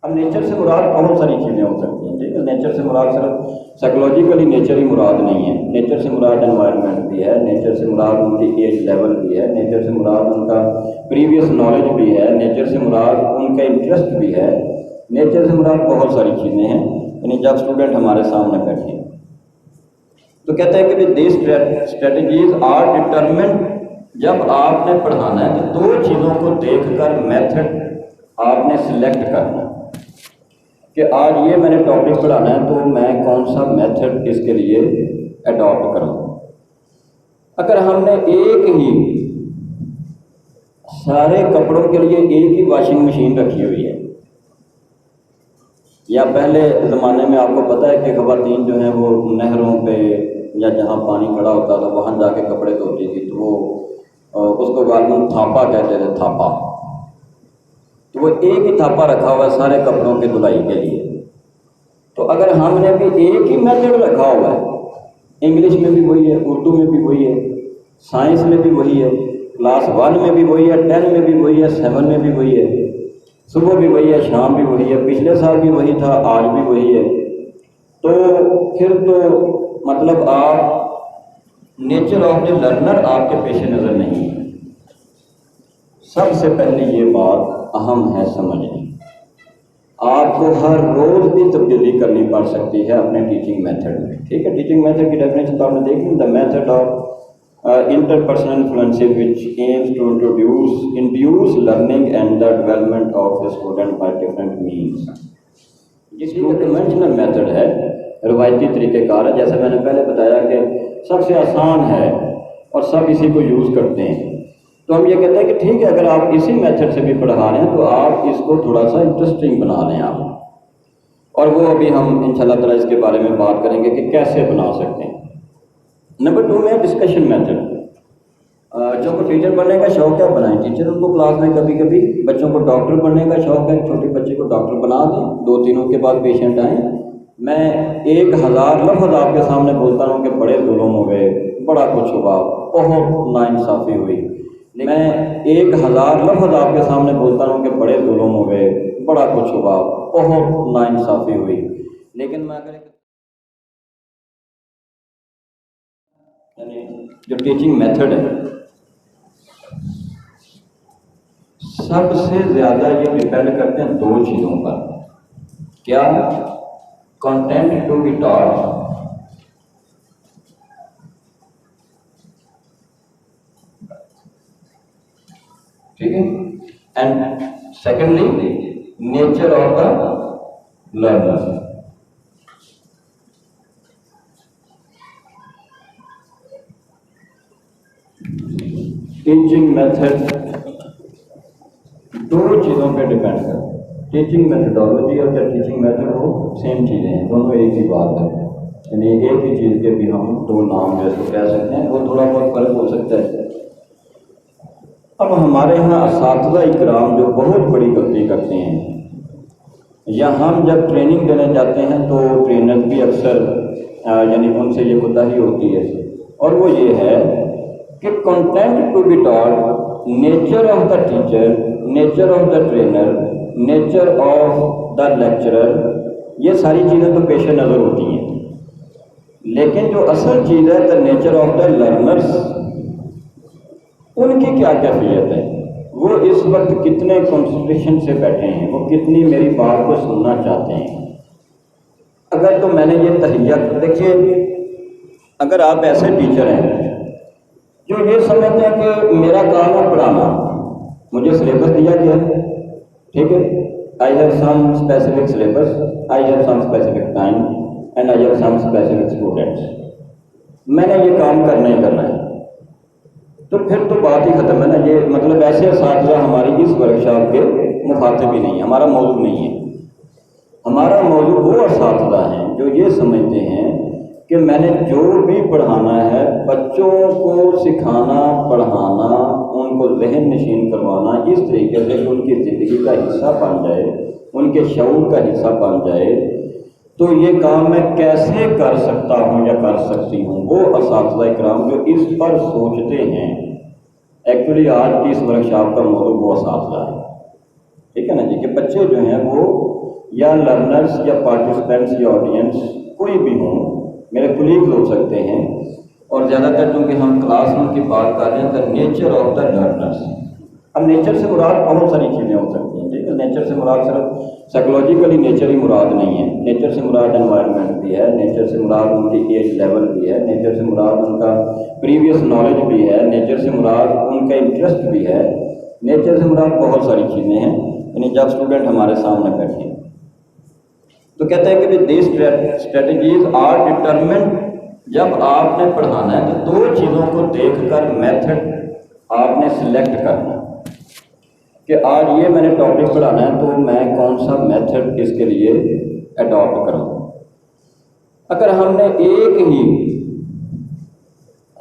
اب نیچر سے مراد بہت ساری چیزیں ہو سکتی ہیں، ٹھیک ہے، نیچر سے مراد صرف سائیکولوجیکلی نیچر ہی مراد نہیں ہے، نیچر سے مراد انوائرمنٹ بھی ہے، نیچر سے مراد ان کی ایج لیول بھی ہے، نیچر سے مراد ان کا پریویس نالج بھی ہے، نیچر سے مراد ان کا انٹرسٹ بھی ہے، نیچر سے مراد بہت ساری چیزیں ہیں۔ یعنی جب اسٹوڈنٹ ہمارے سامنے بیٹھے ہیں تو کہتے ہیں کہ دیز اسٹریٹجیز آر ڈٹرمنٹ، جب آپ نے پڑھانا ہے تو دو چیزوں کو دیکھ کر میتھڈ آپ نے سلیکٹ کرنا ہے کہ آج یہ میں نے ٹاپک پڑھانا ہے تو میں کون سا میتھڈ اس کے لیے اڈاپٹ کروں۔ اگر ہم نے ایک ہی سارے کپڑوں کے لیے ایک ہی واشنگ مشین رکھی ہوئی ہے، یا پہلے زمانے میں آپ کو پتہ ہے کہ خواتین جو ہیں وہ نہروں پہ یا جہاں پانی کھڑا ہوتا تھا وہاں جا کے کپڑے دھوتی تھی، تو وہ اس کو غالباً تھاپا کہتے تھے، تھاپا، تو وہ ایک ہی تھاپا رکھا ہوا ہے سارے کپڑوں کے دھلائی کے لیے۔ تو اگر ہم نے بھی ایک ہی میتھڈ رکھا ہوا ہے، انگلش میں بھی وہی ہے، اردو میں بھی وہی ہے، سائنس میں بھی وہی ہے، کلاس 1 میں بھی وہی ہے، 10 میں بھی وہی ہے، 7 میں بھی وہی ہے، صبح بھی وہی ہے، شام بھی وہی ہے، پچھلے سال بھی وہی تھا، آج بھی وہی ہے، تو پھر تو مطلب آپ نیچر آف دی لرنر آپ کے پیش نظر نہیں ہے۔ سب سے پہلے یہ بات اہم ہے سمجھنی، آپ کو ہر روز بھی تبدیلی کرنی پڑ سکتی ہے اپنے ٹیچنگ میتھڈ میں، ٹھیک ہے۔ ٹیچنگ میتھڈ کی ڈیفینیشن تو آپ نے دیکھی، the method of interpersonal influences which aims to induce learning and the development of a student by different means۔ جس کی کنونشنل میتھڈ ہے، روایتی طریقہ کار ہے، جیسے میں نے پہلے بتایا کہ سب سے آسان ہے اور سب اسی کو یوز کرتے ہیں، تو ہم یہ کہتے ہیں کہ ٹھیک ہے، اگر آپ اسی میتھڈ سے بھی پڑھا رہے ہیں تو آپ اس کو تھوڑا سا انٹرسٹنگ بنا لیں آپ، اور وہ ابھی ہم انشاءاللہ تعالیٰ اس کے بارے میں بات کریں گے کہ کیسے بنا سکتے ہیں۔ نمبر 2 میں ڈسکشن میتھڈ، جو کو ٹیچر بننے کا شوق ہے بنائیں ٹیچر، ان کو کلاس میں کبھی کبھی بچوں کو ڈاکٹر بننے کا شوق ہے، چھوٹے بچے کو ڈاکٹر بنا دیں، 2-3 کے بعد پیشنٹ آئیں، میں 1000 لفظ آپ کے سامنے بولتا ہوں کہ بڑے ظلم ہو گئے، بڑا کچھ ہوا، بہت ناانصافی ہوئی، میں 1000 لفظ آپ کے سامنے بولتا ہوں کہ بڑے ظلم ہو گئے، بڑا کچھ ہوا، بہت ناانصافی ہوئی، لیکن میں اگر یعنی جو ٹیچنگ میتھڈ ہے سب سے زیادہ یہ ڈپینڈ کرتے ہیں 2 چیزوں پر، کیا؟ کنٹینٹ ٹو بی ٹاٹ، ٹھیک ہے، and secondly nature of the learner. Teaching method 2 چیزوں پہ ڈپینڈ کرتا ہے، ٹیچنگ میتھڈالوجی اور کیا ٹیچنگ میتھڈ وہ سیم چیزیں ہیں، دونوں ایک ہی بات ہے، یعنی ایک ہی چیز کے بھی ہم 2 نام جیسے کہہ سکتے ہیں، وہ تھوڑا بہت فرق ہو سکتا ہے۔ اب ہمارے ہاں اساتذہ اکرام جو بہت بڑی غلطی کرتے ہیں، یا ہم جب ٹریننگ دینے جاتے ہیں تو ٹرینر بھی اکثر یعنی ان سے یہ کوتاہی ہوتی ہے، اور وہ یہ ہے کہ content to be taught, nature of the teacher, nature of the trainer, nature of the lecturer, یہ ساری چیزیں تو پیش نظر ہوتی ہیں، لیکن جو اصل چیز ہے the nature of the learners, ان کی کیا کیفیت ہے، وہ اس وقت کتنے کنسنٹریشن سے بیٹھے ہیں، وہ کتنی میری بات کو سننا چاہتے ہیں۔ اگر تو میں نے یہ تہیہ، دیکھیے اگر آپ ایسے ٹیچر ہیں جو یہ سمجھتے ہیں کہ میرا کام ہے پڑھانا، مجھے سلیبس دیا گیا ہے، ٹھیک ہے، I have some specific syllabus, I have some specific time and I have some specific students, میں نے یہ کام کرنا ہی کرنا ہے، تو پھر تو بات ہی ختم ہے نا۔ یہ مطلب ایسے اساتذہ ہماری اس ورکشاپ کے مخاطب ہی نہیں، ہمارا موضوع نہیں ہے۔ ہمارا موضوع وہ اساتذہ ہیں جو یہ سمجھتے ہیں کہ میں نے جو بھی پڑھانا ہے بچوں کو سکھانا، پڑھانا، ان کو ذہن نشین کروانا اس طریقے سے کہ ان کی زندگی کا حصہ بن جائے، ان کے شعور کا حصہ بن جائے، تو یہ کام میں کیسے کر سکتا ہوں یا کر سکتی ہوں، وہ اساتذہ اکرام جو اس پر سوچتے ہیں، ایکچولی آج کی اس ورکشاپ کا موضوع وہ اساتذہ ہے، ٹھیک ہے نا جی، کہ بچے جو ہیں وہ یا لرنرس یا پارٹیسپینٹس یا آڈینس کوئی بھی ہوں، میرے کولیگز ہو سکتے ہیں، اور زیادہ تر چونکہ ہم کلاس روم کی بات کر رہے ہیں تو نیچر آف دا لرنرس. اب نیچر سے مراد بہت ساری چیزیں ہو سکتی ہیں، ٹھیک ہے. نیچر سے مراد صرف سائیکولوجیکلی نیچر ہی مراد نہیں ہے. نیچر سے مراد انوائرمنٹ بھی ہے، نیچر سے مراد ان کی ایج لیول بھی ہے، نیچر سے مراد ان کا پریویس نالج بھی ہے، نیچر سے مراد ان کا انٹرسٹ بھی ہے، نیچر سے مراد بہت ساری چیزیں ہیں. یعنی جب اسٹوڈنٹ ہمارے سامنے بیٹھے تو کہتے ہیں کہ دیز اسٹریٹجیز آر ڈٹرمنٹ. جب آپ نے پڑھانا ہے تو دو چیزوں کو دیکھ کر میتھڈ آپ نے سلیکٹ کرنا کہ آج یہ میں نے ٹاپک پڑھانا ہے تو میں کون سا میتھڈ اس کے لیے اڈاپٹ کروں. اگر ہم نے ایک ہی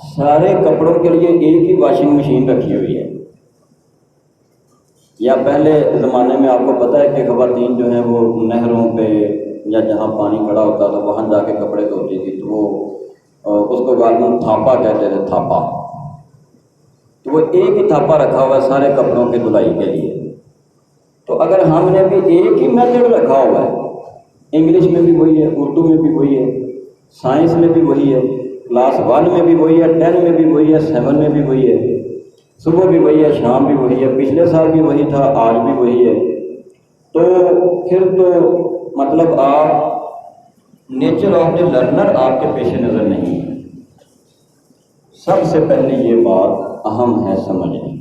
سارے کپڑوں کے لیے ایک ہی واشنگ مشین رکھی ہوئی ہے، یا پہلے زمانے میں آپ کو پتہ ہے کہ خواتین جو ہیں وہ نہروں پہ یا جہاں پانی کھڑا ہوتا تھا وہاں جا کے کپڑے دھوتی تھی، تو وہ اس کو غالباً تھاپا کہتے تھے، تھاپا. تو وہ ایک ہی تھاپا رکھا ہوا ہے سارے کپڑوں کی دھلائی کے لیے. تو اگر ہم نے بھی ایک ہی میتھڈ رکھا ہوا ہے، انگلش میں بھی وہی ہے، اردو میں بھی وہی ہے، سائنس میں بھی وہی ہے، کلاس 1 میں بھی وہی ہے، 10 میں بھی وہی ہے، 7 میں بھی وہی ہے، صبح بھی وہی ہے، شام بھی وہی ہے، پچھلے سال بھی وہی تھا، آج بھی وہی ہے، تو پھر تو مطلب آپ نیچر آف دی لرنر آپ کے پیش نظر نہیں ہے. سب سے پہلے یہ بات اہم ہے سمجھنی.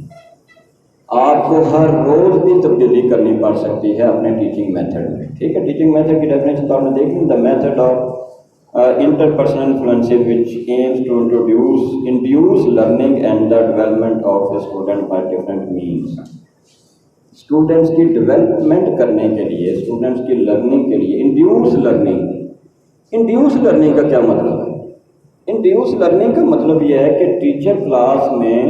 آپ کو ہر روز بھی تبدیلی کرنی پڑ سکتی ہے اپنے ٹیچنگ میتھڈ میں، ٹھیک ہے. ٹیچنگ میتھڈ کی ڈیفینیشن تو آپ نے دیکھی، the method of interpersonal influences which aims to induce learning and the development of a student by different means. Students کی ڈیولپمنٹ کرنے کے لیے، اسٹوڈنٹس کی لرننگ کے لیے انڈیوس لرننگ. انڈیوس لرننگ کا کیا مطلب ہے؟ انڈیوس لرننگ کا مطلب یہ ہے کہ ٹیچر کلاس میں،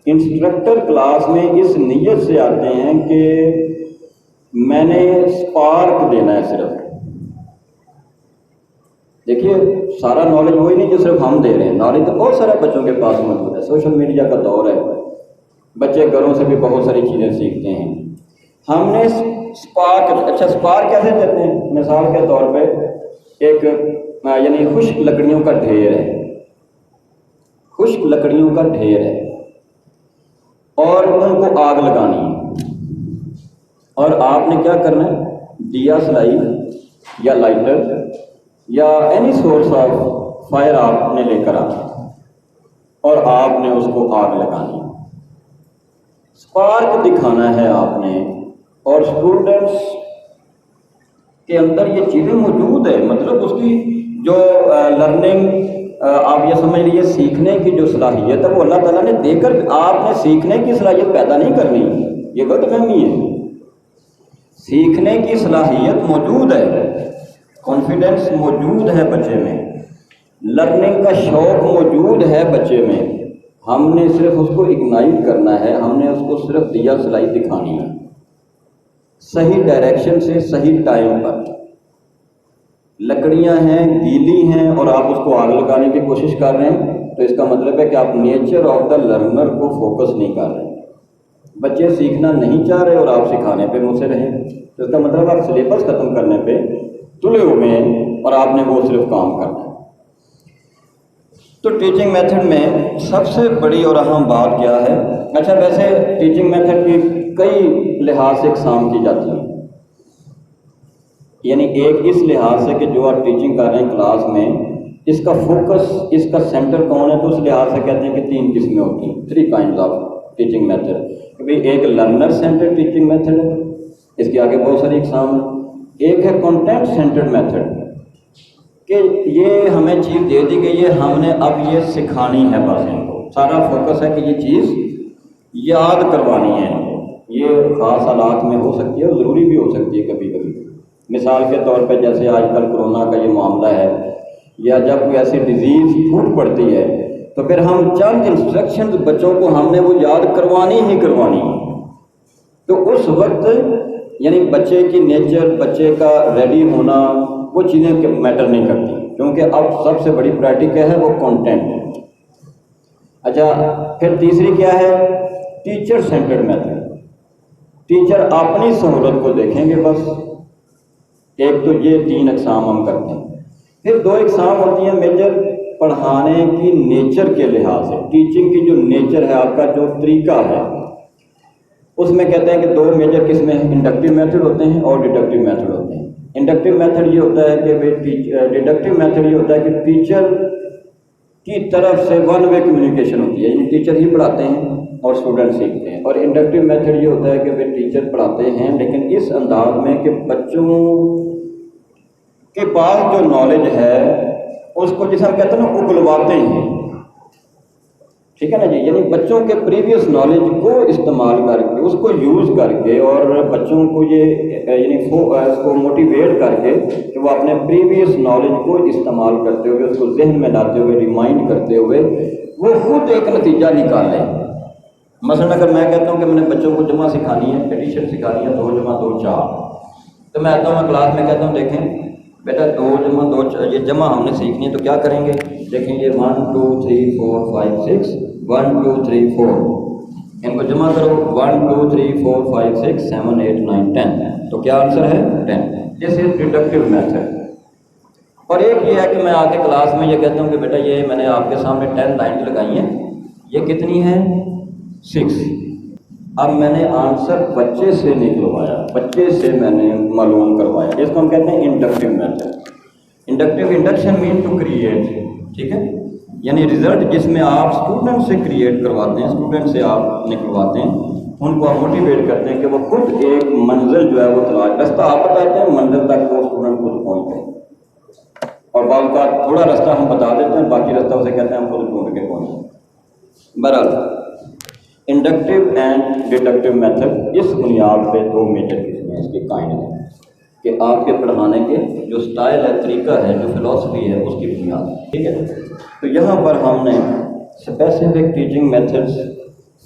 انسٹرکٹر کلاس میں اس نیت سے آتے ہیں کہ میں نے اسپارک دینا ہے. صرف دیکھیے سارا نالج وہی نہیں جو صرف ہم دے رہے ہیں، نالج تو بہت سارے بچوں کے پاس موجود ہے. سوشل میڈیا کا دور ہے، بچے گھروں سے بھی بہت ساری چیزیں سیکھتے ہیں. ہم نے اسپارک، اچھا اسپارک کیسے دیتے ہیں؟ مثال کے طور پہ ایک یعنی خشک لکڑیوں کا ڈھیر ہے، خشک لکڑیوں کا ڈھیر ہے اور ان کو آگ لگانی ہے، اور آپ نے کیا کرنا ہے؟ دیا سلائی یا لائٹر یا اینی سورس آف فائر آپ نے لے کر آنا اور آپ نے اس کو آگ لگانی ہے. اسپارک دکھانا ہے آپ نے، اور اسٹوڈنٹس کے اندر یہ چیزیں موجود ہے. مطلب اس کی جو لرننگ آپ یہ سمجھ لیجیے، سیکھنے کی جو صلاحیت ہے وہ اللہ تعالیٰ نے دے کر آپ نے سیکھنے کی صلاحیت پیدا نہیں کرنی. یہ غلط فہمی ہے. سیکھنے کی صلاحیت موجود ہے، کانفیڈنس موجود ہے بچے میں، لرننگ کا شوق موجود ہے بچے میں. ہم نے صرف اس کو اگنائٹ کرنا ہے، ہم نے اس کو صرف دیا سلائی دکھانی ہے صحیح ڈائریکشن سے، صحیح ٹائم پر. لکڑیاں ہیں، گیلی ہیں، اور آپ اس کو آگ لگانے کی کوشش کر رہے ہیں، تو اس کا مطلب ہے کہ آپ نیچر آف دا لرنر کو فوکس نہیں کر رہے. بچے سیکھنا نہیں چاہ رہے اور آپ سکھانے پہ مصر ہیں، تو اس کا مطلب آپ سلیبس ختم کرنے پہ تلے ہوئے ہیں اور آپ نے وہ صرف کام کرنا ہے. تو ٹیچنگ میتھڈ میں سب سے بڑی اور اہم بات کیا ہے؟ اچھا ویسے ٹیچنگ میتھڈ کی کئی لحاظ سے اقسام کی جاتی ہیں. یعنی ایک اس لحاظ سے کہ جو آپ ٹیچنگ کر رہے ہیں کلاس میں، اس کا فوکس، اس کا سینٹر کون ہے، تو اس لحاظ سے کہتے ہیں کہ 3 قسمیں ہوتی ہیں، 3 kinds آف ٹیچنگ میتھڈ. کہ ایک لرنر سینٹر ٹیچنگ میتھڈ ہے، اس کے آگے بہت ساری اقسام ہیں. ایک ہے کنٹینٹ سینٹرڈ میتھڈ، کہ یہ ہمیں چیز دے دی گئی ہے، ہم نے اب یہ سکھانی ہے، بس ان کو سارا فوکس ہے کہ یہ چیز یاد کروانی ہے. یہ خاص حالات میں ہو سکتی ہے اور ضروری بھی ہو سکتی ہے کبھی کبھی. مثال کے طور پہ جیسے آج کل کرونا کا یہ معاملہ ہے، یا جب کوئی ایسی ڈیزیز پھوٹ پڑتی ہے تو پھر ہم چند انسٹرکشنز بچوں کو ہم نے وہ یاد کروانی ہی کروانی ہے. تو اس وقت یعنی بچے کی نیچر، بچے کا ریڈی ہونا، وہ چیزیں میٹر نہیں کرتی، کیونکہ اب سب سے بڑی پرائرٹی کیا ہے؟ وہ کنٹینٹ ہے. اچھا پھر تیسری کیا ہے؟ Teacher centred method. ٹیچر اپنی سہولت کو دیکھیں گے بس، ایک تو یہ 3 اقسام ہم کرتے ہیں. پھر 2 اقسام ہوتی ہیں میجر پڑھانے کی نیچر کے لحاظ سے. ٹیچنگ کی جو نیچر ہے، آپ کا جو طریقہ ہے، اس میں کہتے ہیں کہ 2 میجر قسمیں ہیں. انڈکٹیو میتھڈ ہوتے ہیں اور ڈیڈکٹیو میتھڈ ہوتے ہیں. انڈکٹیو میتھڈ یہ ہوتا ہے کہ ڈیڈکٹیو میتھڈ یہ ہوتا ہے کہ ٹیچر کی طرف سے ون وے کمیونیکیشن ہوتی ہے، یعنی ٹیچر ہی پڑھاتے ہیں اور اسٹوڈنٹ سیکھتے ہیں. اور انڈکٹیو میتھڈ یہ ہوتا ہے کہ ٹیچر پڑھاتے ہیں لیکن اس انداز میں کہ بچوں کے پاس جو نالج ہے اس کو جسے ہم کہتے ہیں نا اگلواتے ہیں. ٹھیک ہے نا جی، یعنی بچوں کے پریویس نالج کو استعمال کر کے، اس کو یوز کر کے، اور بچوں کو یہ یعنی اس کو موٹیویٹ کر کے کہ وہ اپنے پریویس نالج کو استعمال کرتے ہوئے، اس کو ذہن میں لاتے ہوئے، ریمائنڈ کرتے ہوئے وہ خود ایک نتیجہ نکالیں. مثلا اگر میں کہتا ہوں کہ میں نے بچوں کو جمع سکھانی ہے، ایڈیشن سکھانی ہے، 2 جمع 2 4، تو میں آتا ہوں، میں کلاس میں کہتا ہوں دیکھیں بیٹا 2 جمع 2 یہ جمع ہم نے سیکھنی ہے، تو کیا کریں گے؟ دیکھیں یہ 1 2 3 4 5 6 1 2 3 4، ان کو جمع کرو 1 2 3 4 5 6 7 8 9 10، تو کیا آنسر ہے 10. دس از ڈیڈکٹیو میتھڈ. اور ایک یہ ہے کہ میں آ کے کلاس میں یہ کہتا ہوں کہ بیٹا یہ میں نے آپ کے سامنے 10 لائنز لگائی ہیں، یہ کتنی ہیں 6. اب میں نے آنسر بچے سے نکلوایا، بچے سے میں نے معلوم کروایا، جس کو ہم کہتے ہیں inductive method. Induction mean to create. ٹھیک ہے، یعنی رزلٹ جس میں آپ اسٹوڈنٹ سے کریٹ کرواتے ہیں، اسٹوڈنٹ سے آپ نکلواتے ہیں، ان کو آپ موٹیویٹ کرتے ہیں کہ وہ خود ایک منزل جو ہے وہ تلاش، رستہ آپ بتاتے ہیں، منزل تک وہ اسٹوڈنٹ خود پہنچتے ہیں. اور بعض کا تھوڑا رستہ ہم بتا دیتے ہیں، باقی رستہ اسے کہتے ہیں ہم خود ڈھونڈ کے پہنچے. بہرحال انڈکٹیو اینڈ ڈیڈکٹیو میتھڈ، اس بنیاد پہ 2 میجر قسمیں اس کے قائم ہیں کہ آپ کے پڑھانے کے جو سٹائل ہے، طریقہ ہے، جو فلسفی ہے، اس کی بنیاد. ٹھیک ہے، تو یہاں پر ہم نے اسپیسیفک ٹیچنگ میتھڈس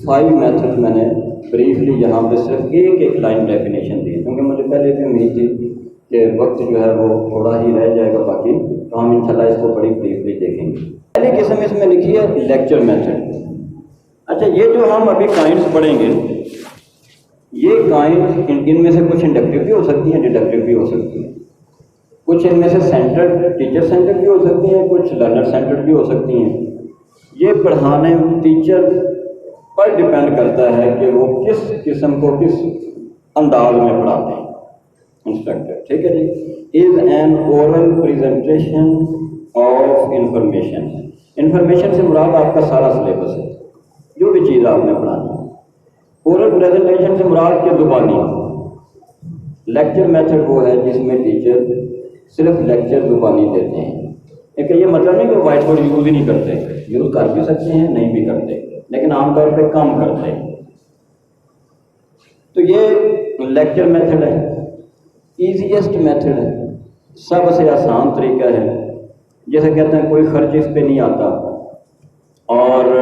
5 میتھڈ میں نے بریفلی یہاں پہ صرف ایک لائن ڈیفینیشن دی، کیونکہ مجھے پہلے بھی امید تھی کہ وقت جو ہے وہ تھوڑا ہی رہ جائے گا باقی، تو ہم انشاءاللہ اس کو بڑی بریفلی دیکھیں گے. پہلی قسم اس میں لکھی ہے لیکچر میتھڈ. اچھا، یہ جو ہم ابھی کائنڈس پڑھیں گے، یہ کائنڈ ان میں سے کچھ انڈکٹیو بھی ہو سکتی ہیں، ڈیڈکٹیو بھی ہو سکتی ہیں. کچھ ان میں سے سینٹرڈ، ٹیچر سینٹرڈ بھی ہو سکتی ہیں، کچھ لرنر سینٹرڈ بھی ہو سکتی ہیں. یہ پڑھانے ٹیچر پر ڈیپینڈ کرتا ہے کہ وہ کس قسم کو کس انداز میں پڑھاتے ہیں انسٹرکٹر. ٹھیک ہے جی. Is an oral presentation of information. Information سے مراد آپ کا سارا سلیبس ہے، جو بھی چیز آپ نے پڑھانی ہے. اورل پریزنٹیشن سے مراد کے زبانی. لیکچر میتھڈ وہ ہے جس میں ٹیچر صرف لیکچر زبانی دیتے ہیں. ایک یہ مطلب نہیں کہ وائٹ بورڈ یوز ہی نہیں کرتے، یوز کر بھی سکتے ہیں، نہیں بھی کرتے، لیکن عام طور پہ کم کرتے ہیں. تو یہ لیکچر میتھڈ ہے، ایزیسٹ میتھڈ ہے، سب سے آسان طریقہ ہے. جیسے کہتے ہیں کوئی خرچ اس پہ نہیں آتا، اور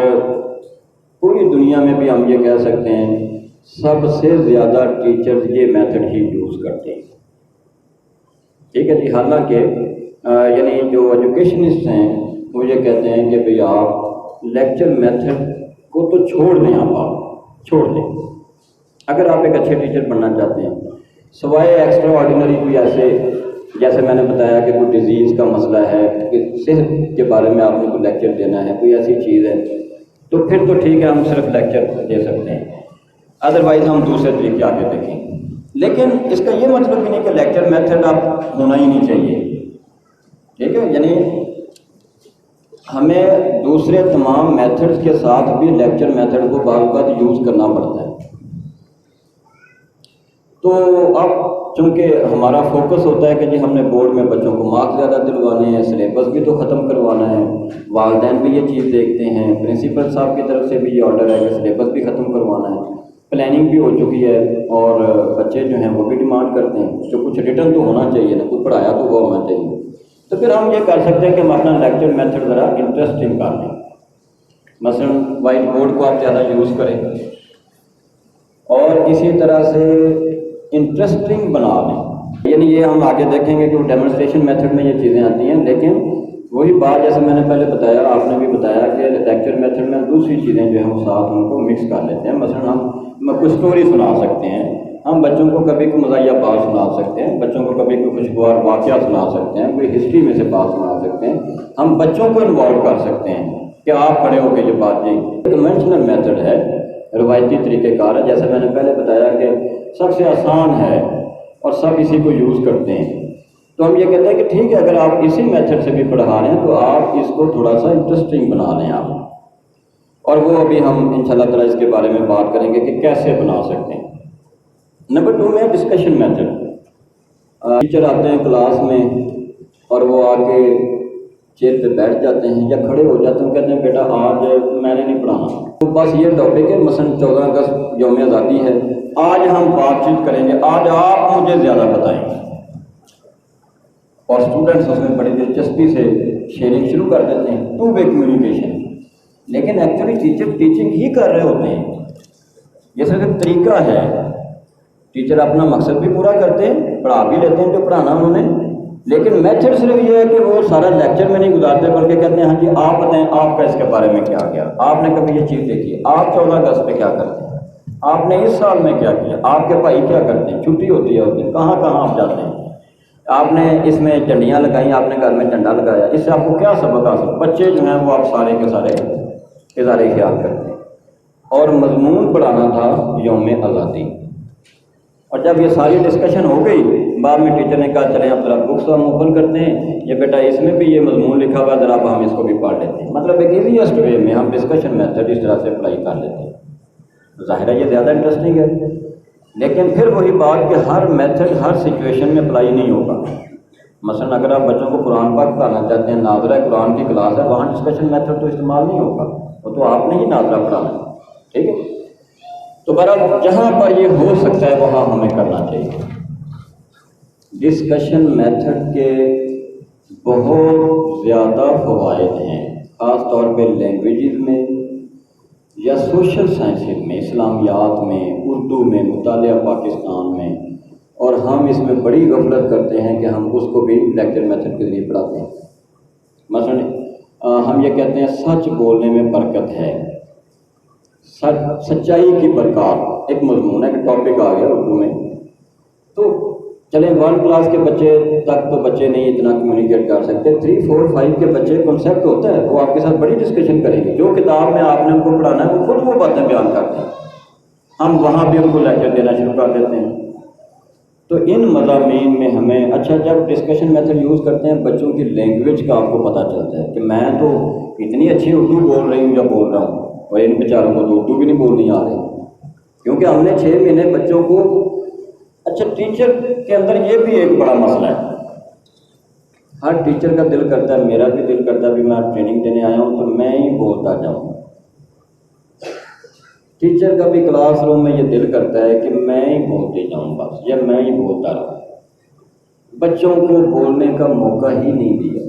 پوری دنیا میں بھی ہم یہ کہہ سکتے ہیں سب سے زیادہ ٹیچرز یہ میتھڈ ہی یوز کرتے ہیں. ٹھیک ہے جی. حالانکہ یعنی جو ایجوکیشنسٹ ہیں وہ یہ کہتے ہیں کہ بھئی آپ لیکچر میتھڈ کو تو چھوڑ دیں، آپ چھوڑ دیں. اگر آپ ایک اچھے ٹیچر بننا چاہتے ہیں، سوائے ایکسٹرا آرڈینری کوئی ایسے، جیسے میں نے بتایا کہ کوئی ڈیزیز کا مسئلہ ہے، کہ صحت کے بارے میں آپ نے کوئی لیکچر دینا ہے، کوئی ایسی چیز ہے، تو پھر تو ٹھیک ہے، ہم صرف لیکچر دے سکتے ہیں. ادروائز ہم دوسرے طریقے آگے دیکھیں. لیکن اس کا یہ مطلب بھی نہیں کہ لیکچر میتھڈ آپ ہونا ہی نہیں چاہیے. ٹھیک ہے، یعنی ہمیں دوسرے تمام میتھڈز کے ساتھ بھی لیکچر میتھڈ کو بعض اوقات یوز کرنا پڑتا ہے. تو اب چونکہ ہمارا فوکس ہوتا ہے کہ جی ہم نے بورڈ میں بچوں کو مارکس زیادہ دلوانے ہیں، سلیبس بھی تو ختم کروانا ہے، والدین بھی یہ چیز دیکھتے ہیں، پرنسپل صاحب کی طرف سے بھی یہ آرڈر ہے کہ سلیبس بھی ختم کروانا ہے، پلاننگ بھی ہو چکی ہے، اور بچے جو ہیں وہ بھی ڈیمانڈ کرتے ہیں جو کچھ ریٹرن تو ہونا چاہیے نا، کوئی پڑھایا تو وہ ہونا چاہیے. تو پھر ہم یہ کر سکتے ہیں کہ ہم اپنا لیکچر میتھڈ ذرا انٹرسٹنگ کر لیں. مثلا وائٹ بورڈ کو آپ زیادہ یوز کریں، اور اسی طرح سے انٹرسٹنگ بنا لیں. یعنی یہ ہم آگے دیکھیں گے کہ وہ ڈیمونسٹریشن میتھڈ میں یہ چیزیں آتی ہیں. لیکن وہی بات جیسے میں نے پہلے بتایا، آپ نے بھی بتایا کہ لیکچر میتھڈ میں دوسری چیزیں جو ہیں وہ ساتھ ان کو مکس کر لیتے ہیں. مثلا ہم کوئی اسٹوری سنا سکتے ہیں، ہم بچوں کو کبھی کوئی مزاحیہ بات سنا سکتے ہیں، بچوں کو کبھی کوئی خوشگوار واقعہ سنا سکتے ہیں، کوئی ہسٹری میں سے بات سنا سکتے ہیں، ہم بچوں کو انوالو کر سکتے ہیں کہ آپ کھڑے ہو کے یہ بات نہیں۔ کنونشنل میتھڈ ہے، روایتی طریقہ کار ہے، جیسے میں نے پہلے بتایا کہ سب سے آسان ہے اور سب اسی کو یوز کرتے ہیں۔ تو ہم یہ کہتے ہیں کہ ٹھیک ہے، اگر آپ اسی میتھڈ سے بھی پڑھا رہے ہیں تو آپ اس کو تھوڑا سا انٹرسٹنگ بنا لیں آپ، اور وہ ابھی ہم انشاءاللہ تعالیٰ اس کے بارے میں بات کریں گے کہ کیسے بنا سکتے ہیں۔ نمبر 2 میں ڈسکشن میتھڈ۔ ٹیچر آتے ہیں کلاس میں اور وہ آ کے چیئر پہ بیٹھ جاتے ہیں یا کھڑے ہو جاتے ہیں، کہتے ہیں بیٹا آج میں نے نہیں پڑھانا، تو بس یہ ٹاپک ہے، مثلا 14 اگست یوم آزادی ہے، آج ہم بات چیت کریں گے، آج آپ مجھے زیادہ بتائیں گے، اور اسٹوڈنٹس اس میں بڑی دلچسپی سے شیئرنگ شروع کر دیتے ہیں، ٹو وے کمیونیکیشن۔ لیکن ایکچولی ٹیچر ٹیچنگ ہی کر رہے ہوتے ہیں، یہ صرف ایک طریقہ ہے۔ ٹیچر اپنا مقصد بھی پورا کرتے ہیں، پڑھا بھی لیتے ہیں جو پڑھانا انہوں نے، لیکن میتھڈ صرف یہ ہے کہ وہ سارا لیکچر میں نہیں گزارتے، بلکہ کہتے ہیں ہاں جی آپ بتائیں آپ کا اس کے بارے میں کیا کیا، آپ نے کبھی یہ چیز دیکھی، آپ 14 اگست پہ کیا کرتے ہیں، آپ نے اس سال میں کیا کیا، آپ کے بھائی کیا کرتے ہیں، چھٹی ہوتی ہے اس دن کہاں کہاں آپ جاتے ہیں، آپ نے اس میں جھنڈیاں لگائیں، آپ نے گھر میں جھنڈا لگایا، اس سے آپ کو کیا سبق حاصل۔ بچے جو ہیں وہ آپ سارے کے سارے اظہار خیال کرتے ہیں۔ اور مضمون پڑھانا تھا یوم آزادی، اور جب یہ ساری ڈسکشن ہو گئی، بعد میں ٹیچر نے کہا چلیں اب ذرا بکس ہم اوپن کرتے ہیں، یہ بیٹا اس میں بھی یہ مضمون لکھا ہوا ہے، ذرا اب ہم اس کو بھی پڑھ لیتے ہیں۔ مطلب ایک ایزیسٹ وے میں ہم ڈسکشن میتھڈ اس طرح سے اپلائی کر لیتے ہیں۔ ظاہر ہے یہ زیادہ انٹرسٹنگ ہے، لیکن پھر وہی بات کہ ہر میتھڈ ہر سچویشن میں اپلائی نہیں ہوگا۔ مثلا اگر آپ بچوں کو قرآن پاک پڑھانا چاہتے ہیں، ناظرہ قرآن کی کلاس ہے، وہاں ڈسکشن میتھڈ تو استعمال نہیں ہوگا، وہ تو آپ نے ہی ناظرہ پڑھانا ہے، ٹھیک ہے۔ تو بہرحال جہاں پر یہ ہو سکتا ہے وہاں ہمیں کرنا چاہیے۔ ڈسکشن میتھڈ کے بہت زیادہ فوائد ہیں، خاص طور پہ لینگویجز میں یا سوشل سائنسز میں، اسلامیات میں، اردو میں، مطالعہ پاکستان میں، اور ہم اس میں بڑی غفلت کرتے ہیں کہ ہم اس کو بھی لیکچر میتھڈ کے ذریعے پڑھاتے ہیں۔ مثلا ہم یہ کہتے ہیں سچ بولنے میں برکت ہے، سچائی کی برکات ایک مضمون ہے، ایک ٹاپک آ گیا اردو میں، تو چلیں 1 کلاس کے بچے تک تو بچے نہیں اتنا کمیونیکیٹ کر سکتے، 3 4 5 کے بچے کنسیپٹ ہوتا ہے، وہ آپ کے ساتھ بڑی ڈسکشن کریں گے، جو کتاب میں آپ نے ان کو پڑھانا ہے وہ خود وہ باتیں بیان کرتے ہیں، ہم وہاں بھی ان کو لیکچر دینا شروع کر دیتے ہیں۔ تو ان مضامین میں ہمیں اچھا جب ڈسکشن میتھڈ یوز کرتے ہیں، بچوں کی لینگویج کا آپ کو پتہ چلتا ہے کہ میں تو اتنی اچھی اردو بول رہی ہوں یا بول رہا ہوں، اور ان بیچاروں کو تو اردو بھی نہیں بولنی آ رہی، کیونکہ ہم نے 6 مہینے بچوں کو۔ اچھا ٹیچر کے اندر یہ بھی ایک بڑا مسئلہ ہے، ہر ٹیچر کا دل کرتا ہے، میرا بھی دل کرتا ہے بھی میں ٹریننگ دینے آیا ہوں تو میں ہی بولتا جاؤں۔ ٹیچر کا بھی کلاس روم میں یہ دل کرتا ہے کہ میں ہی بولتے جاؤں بس، یا میں ہی بولتا رہوں، بچوں کو بولنے کا موقع ہی نہیں دیا۔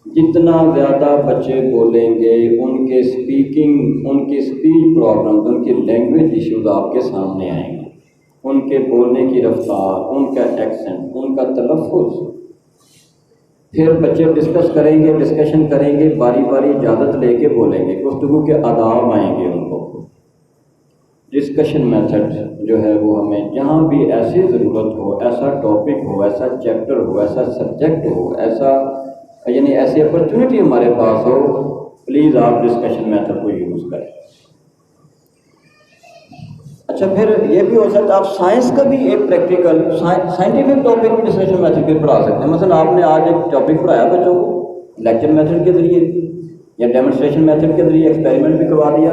جتنا زیادہ بچے بولیں گے، ان کے اسپیکنگ، ان کی اسپیچ پرابلمز، ان کی لینگویج ایشوز آپ کے سامنے آئیں گے، ان کے بولنے کی رفتار، ان کا ایکسنٹ، ان کا تلفظ۔ پھر بچے ڈسکس کریں گے، ڈسکشن کریں گے، باری باری اجازت لے کے بولیں گے، گفتگو کے آداب آئیں گے ان کو۔ ڈسکشن میتھڈ جو ہے وہ ہمیں جہاں بھی ایسی ضرورت ہو، ایسا ٹاپک ہو، ایسا چیپٹر ہو، ایسا سبجیکٹ ہو، ایسا یعنی ایسی اپرچونٹی ہمارے پاس ہو، پلیز آپ ڈسکشن میتھڈ کو یوز کریں۔ اچھا پھر یہ بھی ہو سکتا ہے آپ سائنس کا بھی ایک پریکٹیکل سائنٹیفک ٹاپک بھی ڈسکشن میتھڈ پہ پڑھا سکتے ہیں۔ مثلا آپ نے آج ایک ٹاپک پڑھایا بچوں کو لیکچر میتھڈ کے ذریعے یا ڈیمونسٹریشن میتھڈ کے ذریعے، ایکسپیریمنٹ بھی کروا دیا،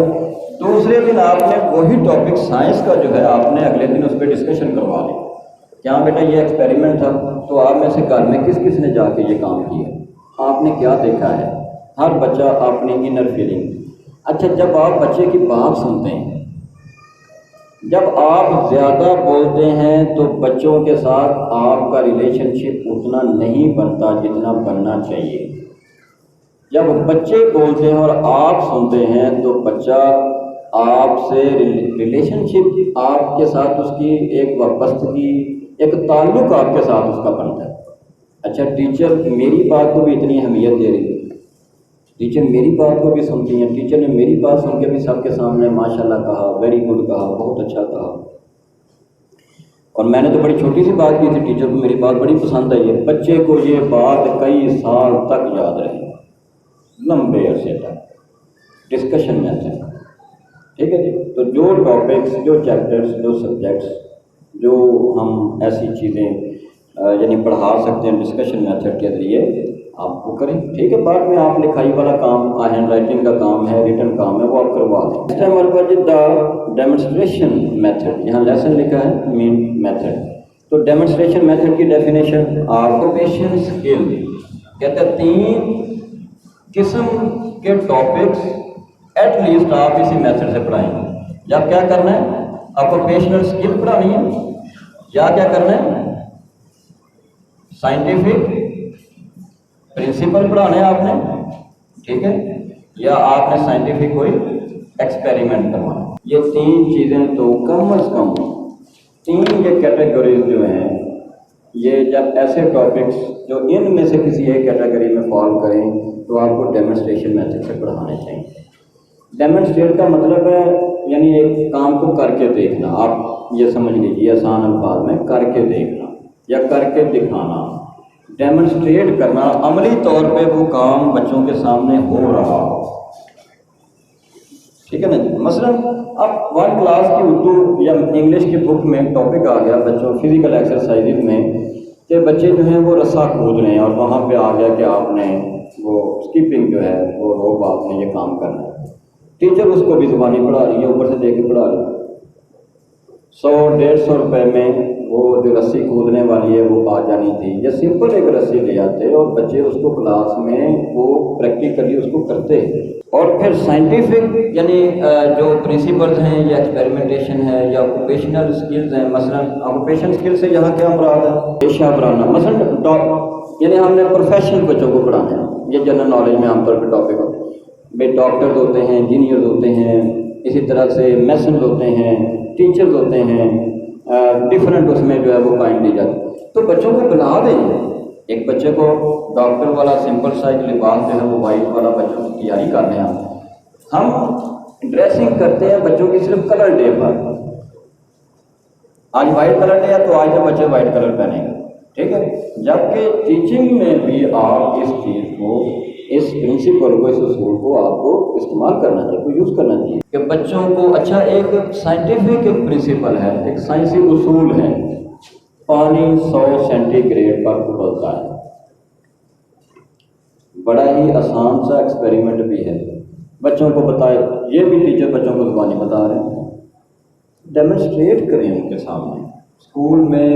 دوسرے دن آپ نے وہی ٹاپک سائنس کا جو ہے آپ نے اگلے دن اس پہ ڈسکشن کروا لی کہ ہاں بیٹا یہ ایکسپیریمنٹ تھا، تو آپ میں سے گھر میں کس کس نے جا کے یہ کام کیا، آپ نے کیا دیکھا ہے، ہر بچہ اپنی انر فیلنگ۔ اچھا جب آپ بچے کی بات سنتے ہیں، جب آپ زیادہ بولتے ہیں تو بچوں کے ساتھ آپ کا ریلیشن شپ اتنا نہیں بنتا جتنا بننا چاہیے۔ جب بچے بولتے ہیں اور آپ سنتے ہیں تو بچہ آپ سے ریلیشن شپ آپ کے ساتھ اس کی ایک وابستگی، ایک تعلق آپ کے ساتھ اس کا بنتا ہے۔ اچھا ٹیچر میری بات کو بھی اتنی اہمیت دے رہی ہے، ٹیچر میری بات کو بھی سنتی ہیں، ٹیچر نے میری بات سن کے بھی سب کے سامنے ماشاءاللہ کہا، ویری گڈ کہا، بہت اچھا کہا، اور میں نے تو بڑی چھوٹی سی بات کی تھی، ٹیچر کو میری بات بڑی پسند آئی ہے، بچے کو یہ بات کئی سال تک یاد رہے، لمبے عرصے تک ڈسکشن میتھڈ، ٹھیک ہے جی۔ تو جو ٹاپکس، جو چیپٹرس، جو سبجیکٹس، جو ہم ایسی چیزیں یعنی پڑھا سکتے ہیں ڈسکشن میتھڈ کے ذریعے، آپ وہ کریں، ٹھیک ہے۔ بعد میں آپ لکھائی والا کام، ہینڈ رائٹنگ کا کام ہے، ریٹن کام ہے، وہ آپ کروا دیں۔ اس ٹائم ہمارے پاس دا ڈیمونسٹریشن میتھڈ، یہاں لیسن لکھا ہے، مین میتھڈ۔ تو ڈیمونسٹریشن میتھڈ کی ڈیفینیشن آکوپیشن اسکل، کہتے ہیں 3 قسم کے ٹاپکس ایٹ لیسٹ آپ اسی میتھڈ سے پڑھائیں گے۔ یا کیا کرنا ہے؟ آکوپیشنل اسکل پڑھانی ہے، یا کیا کرنا ہے؟ سائنٹیفک پرنسپل پڑھانا ہے آپ نے، ٹھیک ہے، یا آپ نے سائنٹیفک کوئی ایکسپیریمنٹ کروانا ہے۔ یہ 3 چیزیں تو کم از کم 3 یہ کیٹیگریز جو ہیں، یہ جب ایسے ٹاپکس جو ان میں سے کسی ایک کیٹیگری میں فال کریں تو آپ کو ڈیمونسٹریشن میتھڈ سے پڑھانے چاہیے۔ ڈیمونسٹریٹ کا مطلب ہے یعنی ایک کام کو کر کے دیکھنا، آپ یہ سمجھ لیجیے آسان الفاظ میں، کر کے دیکھنا یا کر کے دکھانا، ڈیمونسٹریٹ کرنا، عملی طور پہ وہ کام بچوں کے سامنے ہو رہا ہو، ٹھیک ہے نا جی۔ مثلا اب 1 کلاس کی اردو یا انگلش کی بک میں ٹاپک آ گیا بچوں فزیکل ایکسرسائز میں کہ بچے جو ہیں وہ رسا کود رہے ہیں، اور وہاں پہ آ گیا کہ آپ نے وہ اسکیپنگ جو ہے وہ روپ آپ نے یہ کام کرنا ہے، ٹیچر اس کو بھی زبانی پڑھا رہی ہے، اوپر سے دے کے پڑھا رہی ہے، 100-150 روپے میں وہ جو رسی کودنے والی ہے وہ آ جانی تھی، یا سمپل ایک رسی لے آتے اور بچے اس کو کلاس میں وہ پریکٹیکلی اس کو کرتے۔ اور پھر سائنٹیفک یعنی جو پرنسپلز ہیں یا ایکسپیریمنٹیشن ہے یا آکوپیشنل اسکلز ہیں، مثلا آکوپیشن اسکل سے یہاں کیا مراد ہے؟ پیشہ ورانہ، مثلا یعنی ہم نے پروفیشنل بچوں کو پڑھانا ہے، یہ جنرل نالج میں عام طور پہ ٹاپک ہوتے ہیں، بھائی ڈاکٹرز ہوتے ہیں، انجینئرز ہوتے ہیں، اسی طرح سے میسنز ہوتے ہیں، ٹیچرز ہوتے ہیں، ڈفرینٹ اس میں جو ہے وہ پوائنٹ دی جاتی، تو بچوں کو بنا دیں۔ ایک بچے کو ڈاکٹر والا سمپل سا ایک لباس جو ہے وہ وائٹ والا بچوں کی تیاری کر رہے ہیں، ہم ڈریسنگ کرتے ہیں بچوں کی صرف کلر ڈے پر، آج وائٹ کلر ڈے ہے تو آج کے بچے وائٹ کلر پہنیں گے، ٹھیک ہے، جبکہ ٹیچنگ میں بھی آپ اس چیز کو، اس پرنسپل کو، اس اصول کو آپ کو استعمال کرنا چاہیے، کو یوز کرنا چاہیے کہ بچوں کو اچھا ایک سائنٹیفک پرنسپل ہے، ایک سائنسی اصول ہے، پانی 100 سینٹی گریڈ پر ابلتا ہے، بڑا ہی آسان سا ایکسپیریمنٹ بھی ہے، بچوں کو بتائے، یہ بھی ٹیچر بچوں کو زبانی بتا رہے ہیں، ڈیمونسٹریٹ کریں ان کے سامنے۔ اسکول میں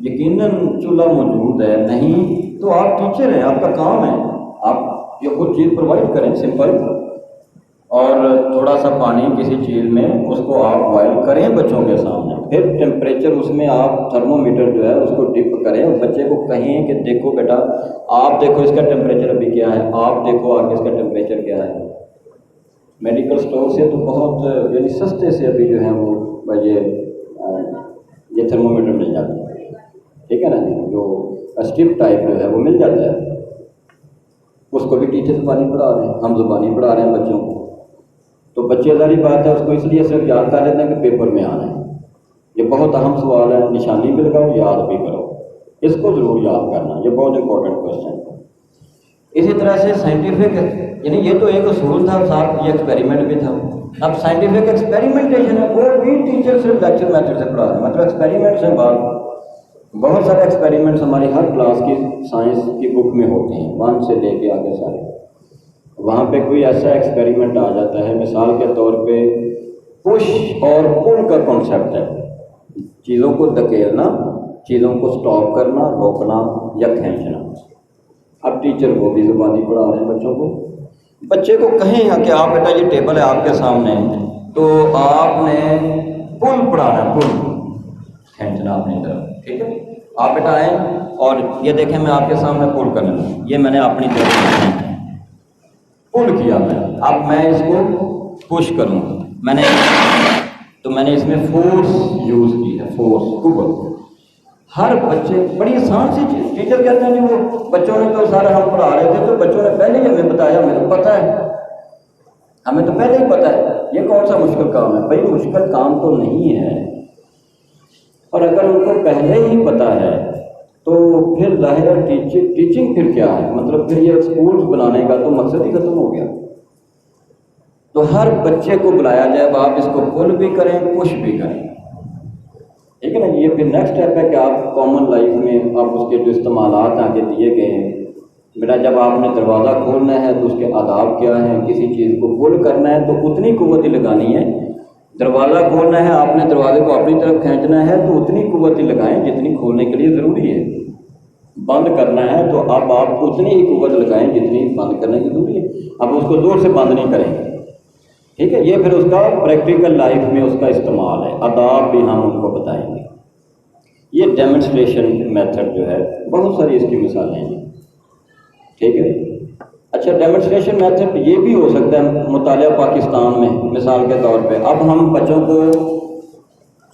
یقیناً چولہا موجود ہے، نہیں تو آپ ٹیچر ہیں، آپ کا کام ہے، آپ یہ کچھ چیز پرووائڈ کریں سمپل، اور تھوڑا سا پانی کسی چیز میں اس کو آپ بوائل کریں بچوں کے سامنے، پھر ٹیمپریچر اس میں آپ تھرمو میٹر جو ہے اس کو ڈپ کریں اور بچے کو کہیں کہ دیکھو بیٹا، آپ دیکھو اس کا ٹیمپریچر ابھی کیا ہے، آپ دیکھو آگے اس کا ٹیمپریچر کیا ہے۔ میڈیکل اسٹور سے تو بہت یعنی سستے سے ابھی جو ہے وہ یہ تھرمو میٹر مل جاتا ہے، ٹھیک ہے نا جی، جو اسٹرپ ٹائپ جو ہے وہ مل جاتا ہے، اس کو بھی ٹیچر زبانی پڑھا رہے ہیں، ہم زبانی پڑھا رہے ہیں بچوں کو، تو بچے ظاہری بات ہے اس کو اس لیے صرف یاد کر لیتے ہیں کہ پیپر میں آنا ہے، یہ بہت اہم سوال ہے، نشانی بھی لگاؤ، یاد بھی کرو، اس کو ضرور یاد کرنا، یہ بہت امپورٹنٹ کوشچن ہے۔ اسی طرح سے سائنٹیفک یعنی یہ تو ایک اصول تھا، ساتھ یہ ایکسپیریمنٹ بھی تھا، اب سائنٹیفک ایکسپیریمنٹیشن ہے، وہ بھی ٹیچر صرف لیکچر میتھڈ سے پڑھا رہے ہیں، مطلب ایکسپیریمنٹ سے بعد بہت سارے ایکسپیریمنٹس ہماری ہر کلاس کی سائنس کی بک میں ہوتے ہیں، 1 سے لے کے آگے سارے، وہاں پہ کوئی ایسا ایکسپیریمنٹ آ جاتا ہے، مثال کے طور پہ پش اور پل کا کانسیپٹ ہے، چیزوں کو دھکیلنا، چیزوں کو سٹاپ کرنا، روکنا یا کھینچنا، اب ٹیچر وہ بھی زبانی پڑھا رہے ہیں بچوں کو، بچے کو کہیں کہ آپ بیٹا یہ ٹیبل ہے آپ کے سامنے، تو آپ نے پل پڑھانا ہے، پل کھینچنا اپنی طرف، ٹھیک ہے، آپ بیٹا آئیں اور یہ دیکھیں میں آپ کے سامنے پل کرنا، یہ میں نے اپنی طرف پل کیا، اب میں اس کو پش کروں، میں نے اس میں فورس یوز کی ہے، فورس قوت، ہر بچے بڑی آسان سی چیز، ٹیچر کہتے ہیں نہیں وہ بچوں نے تو سارا ہم پڑھا رہے تھے تو بچوں نے پہلے ہی ہمیں بتایا، ہمیں تو پتہ ہے، ہمیں تو پہلے ہی پتہ ہے، یہ کون سا مشکل کام ہے؟ بھائی مشکل کام تو نہیں ہے، اور اگر ان کو پہلے ہی پتہ ہے تو پھر ظاہر ہے ٹیچنگ پھر کیا ہے، مطلب پھر یہ اسکولز بنانے کا تو مقصد ہی ختم ہو گیا۔ تو ہر بچے کو بلایا جائے، اب آپ اس کو پل بھی کریں پش بھی کریں، ٹھیک ہے نا۔ یہ پھر نیکسٹ اسٹیپ ہے کہ آپ کامن لائف میں آپ اس کے جو استعمالات آگے دیے گئے ہیں، بیٹا جب آپ نے دروازہ کھولنا ہے تو اس کے آداب کیا ہیں، کسی چیز کو پل کرنا ہے تو اتنی قوت ہی لگانی ہے، دروازہ کھولنا ہے آپ نے دروازے کو اپنی طرف کھینچنا ہے تو اتنی قوت ہی لگائیں جتنی کھولنے کے لیے ضروری ہے، بند کرنا ہے تو اب آپ اتنی ہی قوت لگائیں جتنی بند کرنے کی ضروری ہے، اب اس کو زور سے بند نہیں کریں گے، ٹھیک ہے۔ یہ پھر اس کا پریکٹیکل لائف میں اس کا استعمال ہے، آداب بھی ہم ان کو بتائیں گے۔ یہ ڈیمونسٹریشن میتھڈ جو ہے بہت ساری اس کی مثالیں ہیں، ٹھیک ہے۔ اچھا، ڈیمونسٹریشن میتھڈ یہ بھی ہو سکتا ہے مطالعہ پاکستان میں، مثال کے طور پہ اب ہم بچوں کو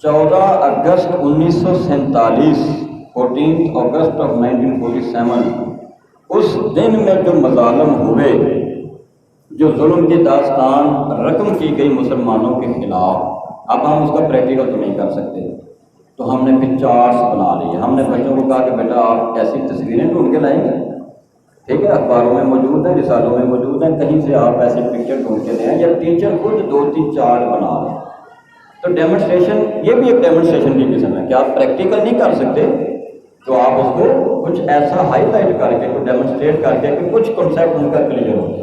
14 اگست 1947 14 اگست آف 1947 اس دن میں جو مظالم ہوئے، جو ظلم کی داستان رقم کی گئی مسلمانوں کے خلاف، اب ہم اس کا پریکٹیکل تو نہیں کر سکتے، تو ہم نے پھر چارٹس بنا لیے۔ ہم نے بچوں کو کہا کہ بیٹا آپ ایسی تصویریں ڈھونڈ کے لائیں گے، ٹھیک ہے، اخباروں میں موجود ہیں، رسالوں میں موجود ہیں، کہیں سے آپ ایسے پکچر ڈھونڈ کے لیں یا ٹیچر خود 2-3 چارٹ بنا لیں۔ تو ڈیمونسٹریشن یہ بھی ایک ڈیمونسٹریشن کی قسم ہے کہ آپ پریکٹیکل نہیں کر سکتے تو آپ اس کو کچھ ایسا ہائی لائٹ کر کے کچھ ڈیمونسٹریٹ کر کے کہ کچھ کنسیپٹ ان کا کلیئر ہو جائے۔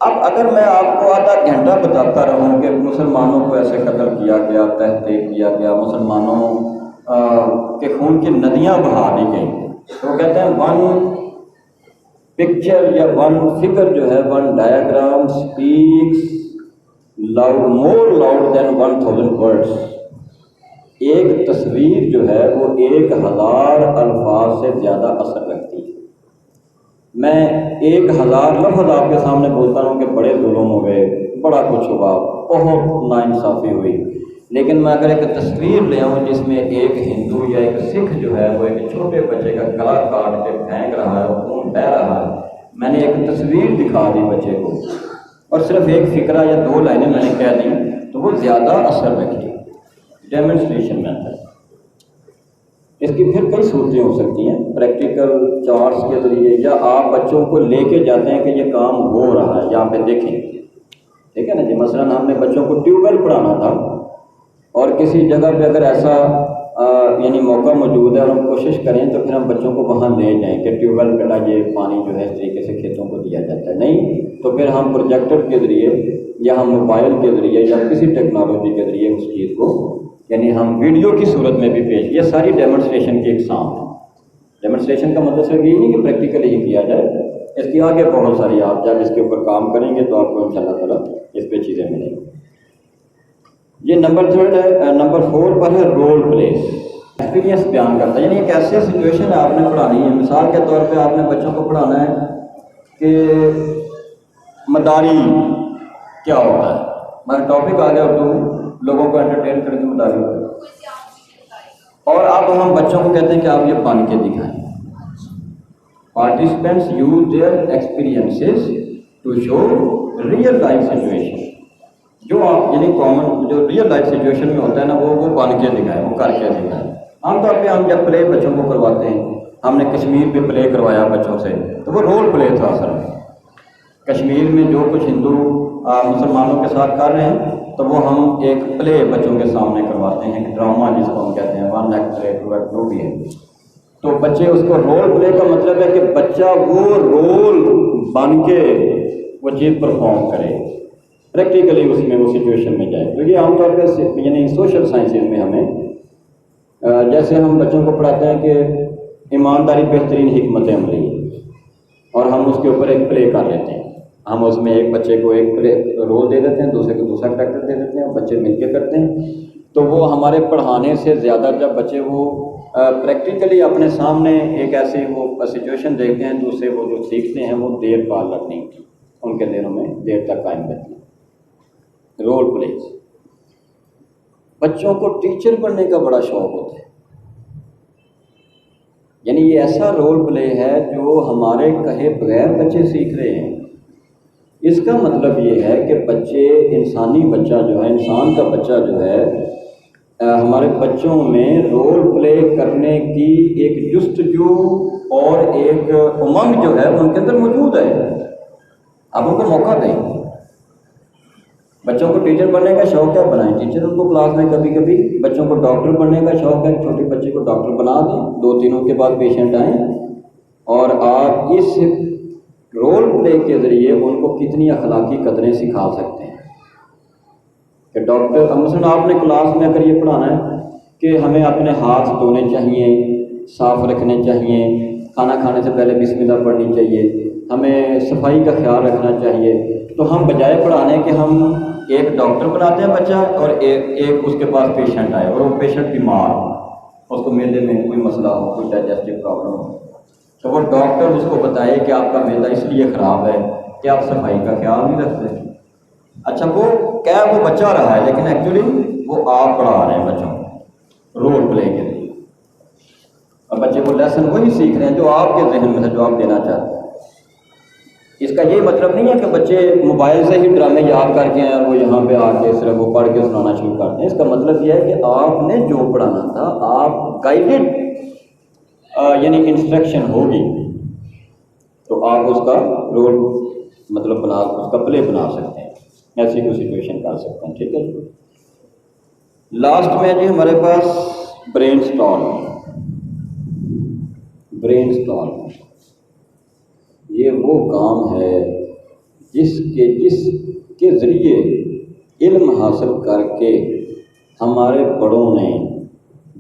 اب اگر میں آپ کو آدھا گھنٹہ بتاتا رہوں کہ مسلمانوں کو ایسے قتل کیا گیا، تحقیق کیا گیا، مسلمانوں کے خون کی ندیاں بہا دی گئیں، تو وہ کہتے ہیں ون پکچر یا ون فگر جو ہے، ون ڈایاگرام اسپیکس لاؤڈ مور لاؤڈ دین 1000 ورڈس۔ ایک تصویر جو ہے وہ 1000 الفاظ سے زیادہ اثر رکھتی ہے۔ میں 1000 لفظ آپ کے سامنے بولتا ہوں کہ بڑے ظلم ہو گئے، بڑا کچھ ہوا، بہت ناانصافی ہوئی، لیکن میں اگر ایک تصویر لے آؤں جس میں ایک ہندو یا ایک سکھ جو ہے وہ ایک چھوٹے بچے کا گلا کاٹ کے پھینک رہا ہے، خون بہہ رہا ہے، میں نے ایک تصویر دکھا دی بچے کو اور صرف ایک فقرہ یا 2 لائنیں میں نے کہہ دی تو وہ زیادہ اثر رکھی۔ ڈیمونسٹریشن میتھڈ، اس کی پھر کئی صورتیں ہو سکتی ہیں، پریکٹیکل چارٹس کے ذریعے، یا آپ بچوں کو لے کے جاتے ہیں کہ یہ کام ہو رہا ہے، یہاں پہ دیکھیں، ٹھیک ہے نا جی۔ مثلاً ہم نے بچوں کو ٹیوب ویل پڑھانا تھا اور کسی جگہ پہ اگر ایسا یعنی موقع موجود ہے اور ہم کوشش کریں تو پھر ہم بچوں کو وہاں لے جائیں کہ ٹیوب ویل پہ یہ پانی جو ہے اس طریقے سے کھیتوں کو دیا جاتا ہے، نہیں تو پھر ہم پروجیکٹر کے ذریعے یا ہم موبائل کے ذریعے یا کسی ٹیکنالوجی کے ذریعے اس چیز کو یعنی ہم ویڈیو کی صورت میں بھی پیش، یہ ساری ڈیمونسٹریشن کی اقسام ہے۔ ڈیمونسٹریشن کا مطلب صرف یہ نہیں کہ پریکٹیکلی ہی کیا جائے، اس کی آگے بہت ساری، آپ جب اس کے اوپر کام کریں گے تو آپ کو انشاءاللہ تعالیٰ اس پہ چیزیں ملیں گی۔ یہ نمبر 3 ہے، نمبر 4 پر ہے رول پلیز، ایکسپیرینس بیان کرتا ہے، یعنی ایک ایسی سچویشن ہے آپ نے پڑھانی ہے۔ مثال کے طور پہ آپ نے بچوں کو پڑھانا ہے کہ مداری کیا ہوتا ہے، ہمارا ٹاپک آ گیا اردو میں، لوگوں کو انٹرٹین کرنے کی مداری ہوتا ہے، اور اب ہم بچوں کو کہتے ہیں کہ آپ یہ بن کے دکھائیں۔ Participants use their experiences to show real life situation, جو آپ یعنی کامن جو ریئل لائف سچویشن میں ہوتا ہے نا وہ بن کے دکھائیں، وہ کر کے دکھائیں۔ عام طور پہ ہم جب پلے بچوں کو کرواتے ہیں، ہم نے کشمیر پہ پلے کروایا بچوں سے تو وہ رول پلے تھا اصل میں۔ کشمیر میں جو کچھ ہندو مسلمانوں کے ساتھ کر رہے ہیں تو وہ ہم ایک پلے بچوں کے سامنے کرواتے ہیں، ڈرامہ جس کو ہم کہتے ہیں، 1 ایکٹ پلے 2 ایکٹ جو بھی ہے، تو بچے اس کو رول پلے کا مطلب ہے کہ بچہ وہ رول بن کے وہ چیز پرفارم کرے، پریکٹیکلی اس میں وہ سچویشن میں جائے۔ تو یہ عام طور پہ یعنی سوشل سائنسز میں ہمیں جیسے ہم بچوں کو پڑھاتے ہیں کہ ایمانداری بہترین حکمت عملی ہے، اور ہم اس کے اوپر ایک پلے کر لیتے ہیں، ہم اس میں ایک بچے کو ایک رول دے دیتے ہیں، دوسرے کو دوسرا کریکٹر دے دیتے ہیں، اور بچے مل کے کرتے ہیں۔ تو وہ ہمارے پڑھانے سے زیادہ جب بچے وہ پریکٹیکلی اپنے سامنے ایک ایسی وہ سچویشن دیکھتے ہیں تو اس سے وہ جو سیکھتے ہیں وہ دیر پالک نہیں ان کے دلوں میں دیر تک قائم رہتی ہے۔ رول پلیز، بچوں کو ٹیچر بننے کا بڑا شوق ہوتا ہے، یعنی یہ ایسا رول پلے ہے جو ہمارے کہے بغیر بچے سیکھ رہے ہیں۔ اس کا مطلب یہ ہے کہ بچے، انسانی بچہ جو ہے، انسان کا بچہ جو ہے ہمارے بچوں میں رول پلے کرنے کی ایک جستجو اور ایک امنگ جو ہے وہ ان کے اندر موجود ہے. آپ ان کو موقع دیں. بچوں کو ٹیچر بننے کا شوق ہے، بنائیں ٹیچر ان کو کلاس میں. کبھی کبھی بچوں کو ڈاکٹر بننے کا شوق ہے، چھوٹے بچے کو ڈاکٹر بنا دیں. 2 دنوں کے بعد پیشنٹ آئیں اور آپ اس رول پلے کے ذریعے ان کو کتنی اخلاقی قدریں سکھا سکتے ہیں. کہ ڈاکٹر مثلاً آپ نے کلاس میں اگر یہ پڑھانا ہے کہ ہمیں اپنے ہاتھ دھونے چاہیے، صاف رکھنے چاہیے، کھانا کھانے سے پہلے بسم اللہ پڑھنی چاہیے، ہمیں صفائی کا خیال رکھنا چاہیے، تو ہم بجائے پڑھانے کہ ہم ایک ڈاکٹر بناتے ہیں بچہ اور ایک اس کے پاس پیشنٹ آئے اور وہ پیشنٹ بیمار ہو، اس کو معدے میں کوئی مسئلہ ہو، کوئی ڈائجسٹو پرابلم ہو، تو وہ ڈاکٹر اس کو بتائے کہ آپ کا معدہ اس لیے خراب ہے کہ آپ صفائی کا خیال نہیں رکھتے. اچھا وہ کیا وہ بچہ رہا ہے لیکن ایکچولی وہ آپ پڑھا رہے ہیں بچوں کو رول پلے کے لیے، اور بچے کو لیسن وہی سیکھ رہے ہیں جو آپ کے ذہن میں ہے، جو آپ دینا چاہتے ہیں. اس کا یہ مطلب نہیں ہے کہ بچے موبائل سے ہی ڈرامے یاد کر کے ہیں اور وہ یہاں پہ آ کے صرف وہ پڑھ کے سنانا شروع کرتے ہیں. اس کا مطلب یہ ہے کہ آپ نے جو پڑھانا تھا آپ گائیڈڈ یعنی انسٹرکشن ہوگی تو آپ اس کا رول مطلب اس کا پلے بنا سکتے ہیں، ایسی کوئی سچویشن کر سکتے ہیں. ٹھیک ہے. لاسٹ میں جی ہمارے پاس برین اسٹارم. یہ وہ کام ہے جس کے ذریعے علم حاصل کر کے ہمارے بڑوں نے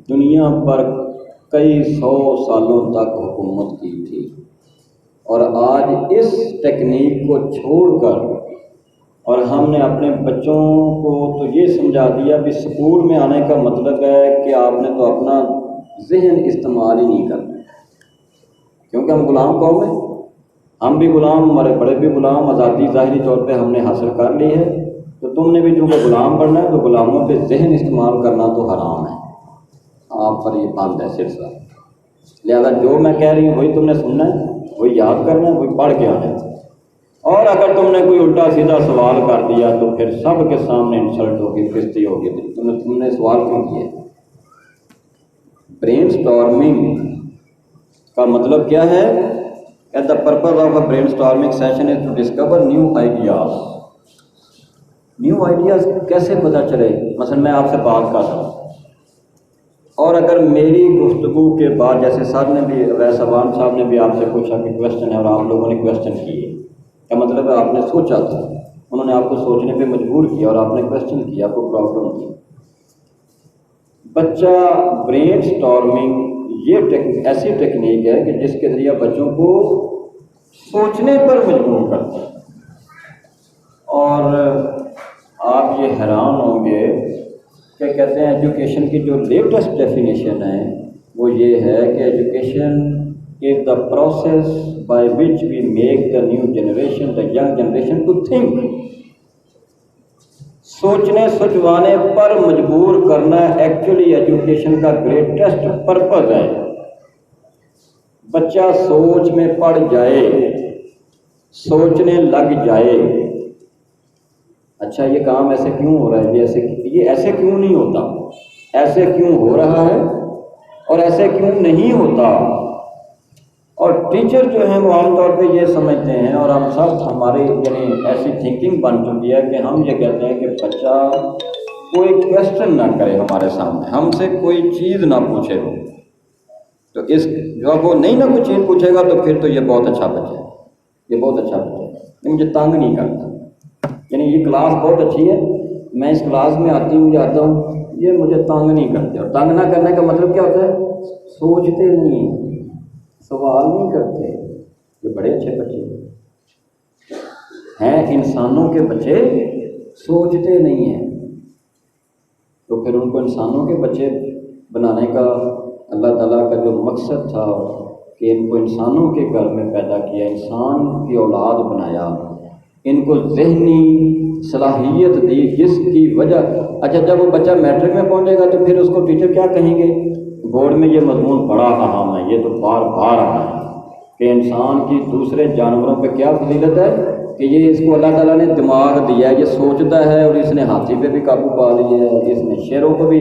دنیا پر کئی 100 سالوں تک حکومت کی تھی، اور آج اس ٹیکنیک کو چھوڑ کر اور ہم نے اپنے بچوں کو تو یہ سمجھا دیا کہ اسکول میں آنے کا مطلب ہے کہ آپ نے تو اپنا ذہن استعمال ہی نہیں کرنا، کیونکہ ہم غلام قوم ہیں. ہم بھی غلام، ہمارے بڑے بھی غلام، آزادی ظاہری طور پہ ہم نے حاصل کر لی ہے، تو تم نے بھی چونکہ غلام بننا ہے تو غلاموں پہ ذہن استعمال کرنا تو حرام ہے، آپ پر یہ بند ہے سلسلہ. لہذا جو میں کہہ رہی ہوں وہی تم نے سننا ہے، وہی یاد کرنا ہے، وہی پڑھ کے آنا ہے. اور اگر تم نے کوئی الٹا سیدھا سوال کر دیا تو پھر سب کے سامنے انسلٹ ہوگی، بےزتی ہوگی. تم نے سوال کیوں کیا؟ برین اسٹارمنگ کا مطلب کیا ہے؟ The purpose of a brainstorming session is to discover new ideas. New ideas کیسے پتہ چلے؟ مثلا میں آپ سے بات کر رہا ہوں اور اگر میری گفتگو کے بعد جیسے سر نے بھی اویس ابان صاحب نے بھی آپ سے پوچھا کہ کویشچن ہے اور آپ لوگوں نے کویشچن کیے، کیا مطلب ہے؟ آپ نے سوچا تھا، انہوں نے آپ کو سوچنے پہ مجبور کیا اور آپ نے کویشچن کیا، آپ کو پرابلم کی. بچہ برین اسٹارمنگ یہ ایسی ٹیکنیک ہے کہ جس کے ذریعے بچوں کو سوچنے پر مجبور کرتا ہے. اور آپ یہ حیران ہوں گے کہ کہتے ہیں ایجوکیشن کی جو لیٹسٹ ڈیفینیشن ہے وہ یہ ہے کہ education is the process by which we make the new generation, the young generation to think. سوچنے سوچوانے پر مجبور کرنا ایکچولی ایجوکیشن کا گریٹسٹ پرپز ہے. بچہ سوچ میں پڑ جائے، سوچنے لگ جائے. اچھا یہ کام ایسے کیوں ہو رہا ہے، یہ ایسے کیوں نہیں ہوتا، ایسے کیوں ہو رہا ہے اور ایسے کیوں نہیں ہوتا. اور ٹیچر جو ہیں وہ عام طور پہ یہ سمجھتے ہیں، اور ہم سب ہماری یعنی ایسی تھنکنگ بن چکی ہے کہ ہم یہ کہتے ہیں کہ بچہ کوئی کویشچن نہ کرے ہمارے سامنے، ہم سے کوئی چیز نہ پوچھے ہو، تو جب وہ نہیں نہ کوئی چیز پوچھے گا تو پھر تو یہ بہت اچھا بچہ ہے، یہ بہت اچھا بچہ ہے، یہ مجھے تنگ نہیں کرتا. یعنی یہ کلاس بہت اچھی ہے، میں اس کلاس میں آتی ہوں جاتا ہوں، یہ مجھے تنگ نہیں کرتے. اور تنگ نہ کرنے کا مطلب کیا ہوتا ہے؟ سوچتے نہیں ہیں، سوال نہیں کرتے. یہ بڑے اچھے بچے ہیں. انسانوں کے بچے سوچتے نہیں ہیں، تو پھر ان کو انسانوں کے بچے بنانے کا اللہ تعالیٰ کا جو مقصد تھا کہ ان کو انسانوں کے گھر میں پیدا کیا، انسان کی اولاد بنایا، ان کو ذہنی صلاحیت دی جس کی وجہ. اچھا جب وہ بچہ میٹرک میں پہنچے گا تو پھر اس کو ٹیچر کیا کہیں گے؟ بورڈ میں یہ مضمون بڑا اہم ہے، یہ تو بار بار آنا ہے کہ انسان کی دوسرے جانوروں پہ کیا فضیلت ہے کہ یہ اس کو اللہ تعالیٰ نے دماغ دیا ہے، یہ سوچتا ہے، اور اس نے ہاتھی پہ بھی قابو پا لیا ہے، اس نے شیروں کو بھی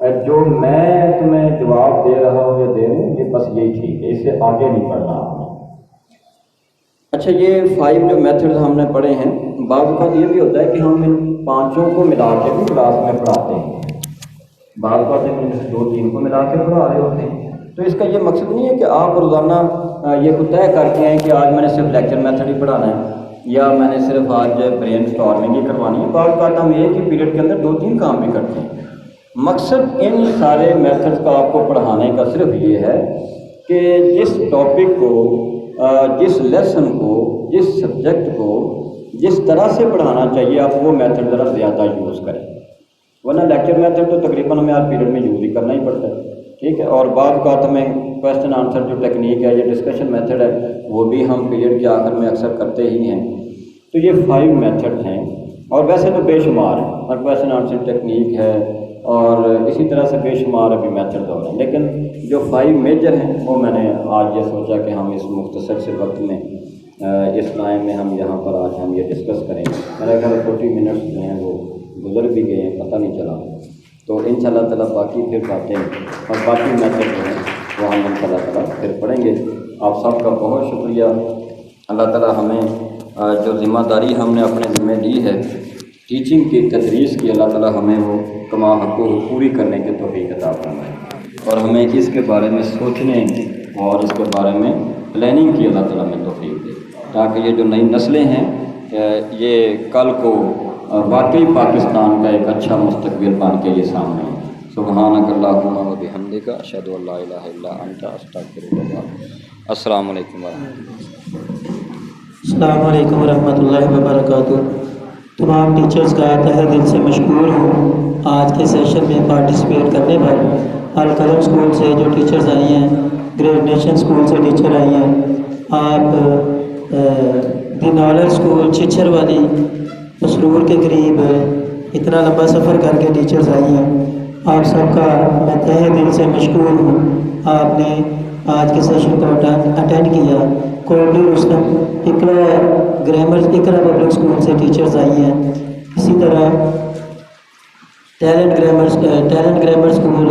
جو میں تمہیں جواب دے رہا ہوں یا دے رہوں یہ بس یہی ٹھیک ہے، اس سے آگے نہیں پڑھنا آپ نے۔ اچھا، یہ 5 جو میتھڈز ہم نے پڑھے ہیں، بعض اوقات یہ بھی ہوتا ہے کہ ہم ان 5 کو ملا کے بھی کلاس میں پڑھاتے ہیں، بعض اوقات ان 2-3 کو ملا کے پڑھا رہے ہوتے ہیں۔ تو اس کا یہ مقصد نہیں ہے کہ آپ روزانہ یہ کو طے کرتے ہیں کہ آج میں نے صرف لیکچر میتھڈ ہی پڑھانا ہے یا میں نے صرف آج برین اسٹارمنگ ہی کروانی ہے۔ بعض اوقات ہم ایک ہی پیریڈ کے اندر 2-3 کام بھی کرتے ہیں۔ مقصد ان سارے میتھڈز کا آپ کو پڑھانے کا صرف یہ ہے کہ جس ٹاپک کو، جس لیسن کو، جس سبجیکٹ کو جس طرح سے پڑھانا چاہیے آپ وہ میتھڈ ذرا زیادہ یوز کریں، ورنہ لیکچر میتھڈ تو تقریباً ہمیں ہر پیریڈ میں یوز ہی کرنا ہی پڑتا ہے، ٹھیک ہے۔ اور بعض اوقات ہمیں کویشچن آنسر جو ٹیکنیک ہے یا ڈسکشن میتھڈ ہے وہ بھی ہم پیریڈ کے آخر میں اکثر کرتے ہی ہیں۔ تو یہ 5 میتھڈ ہیں، اور ویسے تو بے شمار ہیں، اور کویشچن آنسر ٹیکنیک ہے اور اسی طرح سے بے شمار ابھی میتھڈ اور ہیں، لیکن جو 5 میجر ہیں وہ میں نے آج یہ سوچا کہ ہم اس مختصر سے وقت میں اس لائن میں ہم یہاں پر آج ہم یہ ڈسکس کریں گے۔ میرا خیال 40 منٹس جو ہیں وہ گزر بھی گئے ہیں، پتہ نہیں چلا۔ تو انشاءاللہ تعالیٰ باقی پھر باتیں اور باقی میتھڈ جو ہیں وہ ہم انشاءاللہ تعالیٰ پھر پڑھیں گے۔ آپ سب کا بہت شکریہ۔ اللہ تعالیٰ ہمیں جو ذمہ داری ہم نے اپنے ذمہ لی ہے ٹیچنگ کی، تدریس کی، اللہ تعالیٰ ہمیں وہ کما حقوق پوری کرنے کے توفیق عطا فرمائے، اور ہمیں اس کے بارے میں سوچنے اور اس کے بارے میں پلاننگ کی اللہ تعالیٰ ہمیں توفیق دے، تاکہ یہ جو نئی نسلیں ہیں یہ کل کو واقعی پاکستان کا ایک اچھا مستقبل بن کے یہ سامنے ہے۔ سبحانک اللہم و بحمدک، اشہد ان لا الہ الا انت، استغفرک و اتوب الیک۔ السلام علیکم ورحمۃ اللہ۔ السلام علیکم ورحمۃ اللہ وبرکاتہ۔ تمام ٹیچرز کا تہہ دل سے مشکور ہوں آج کے سیشن میں پارٹیسپیٹ کرنے پر۔ القلم اسکول سے جو ٹیچرز آئی ہیں، گریٹ نیشن اسکول سے ٹیچر آئی ہیں، آپ دی نالج اسکول چھچھر والی مسرور کے قریب اتنا لمبا سفر کر کے ٹیچرز آئی ہیں، آپ سب کا میں تہہ دل سے مشکور ہوں۔ آپ نے آج کے سیشن کو اٹینڈ کیا۔ کوٹلی رستم اقرا پبلک اسکول سے ٹیچرز آئی ہیں، اسی طرح talent grammar school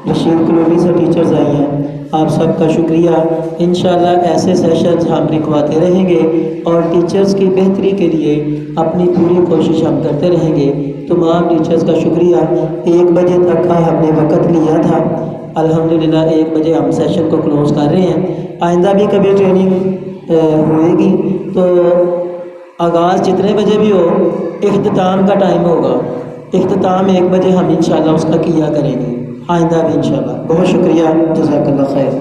Rashid colony سے ٹیچرز آئی ہیں۔ آپ سب کا شکریہ۔ انشاءاللہ ایسے سیشنز ہم رکھواتے رہیں گے اور ٹیچرز کی بہتری کے لیے اپنی پوری کوشش ہم کرتے رہیں گے۔ تمام ٹیچرز کا شکریہ۔ 1 بجے تک کا ہم نے وقت لیا تھا، الحمدللہ 1 بجے ہم سیشن کو کلوز کر رہے ہیں۔ آئندہ بھی کبھی ٹریننگ ہوئے گی تو آغاز جتنے بجے بھی ہو، اختتام کا ٹائم ہوگا، اختتام 1 بجے ہم انشاءاللہ اس کا کیا کریں گے آئندہ بھی انشاءاللہ۔ بہت شکریہ، جزاک اللہ خیر۔